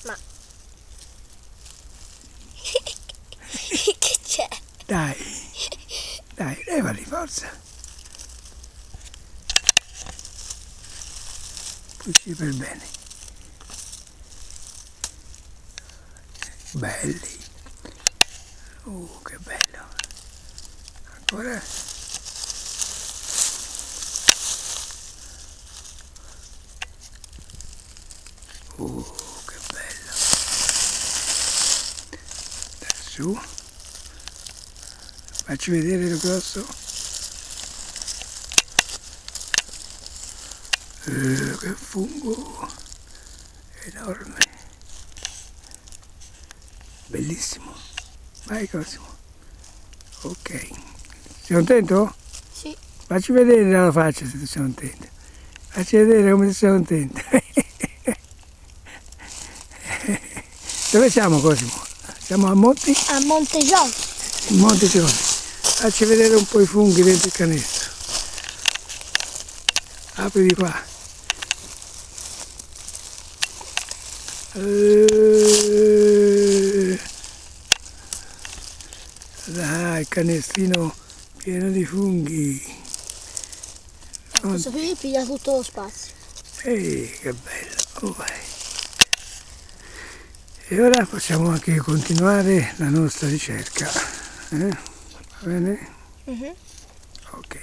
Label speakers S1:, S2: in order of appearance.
S1: Ma... Che c'è?
S2: Dai, levali, forza. Pulisci per bene. Belli. Che bello. Ancora. Che bello. Dai, su. Facci vedere il grosso. Che fungo. Enorme. Bellissimo. Vai Cosimo. Ok. Sei contento?
S1: Sì.
S2: Facci vedere la faccia se tu sei contento. Facci vedere come sei contento. Dove siamo Cosimo? Siamo a Monte?
S1: A Montegion.
S2: In Monte Gione. Facci vedere un po' i funghi dentro il canestro. Apri di qua. Dai, il canestrino pieno di funghi.
S1: Questo qui piglia tutto lo spazio.
S2: Che bello. E ora possiamo anche continuare la nostra ricerca. Va bene?
S1: Mhm.
S2: Ok.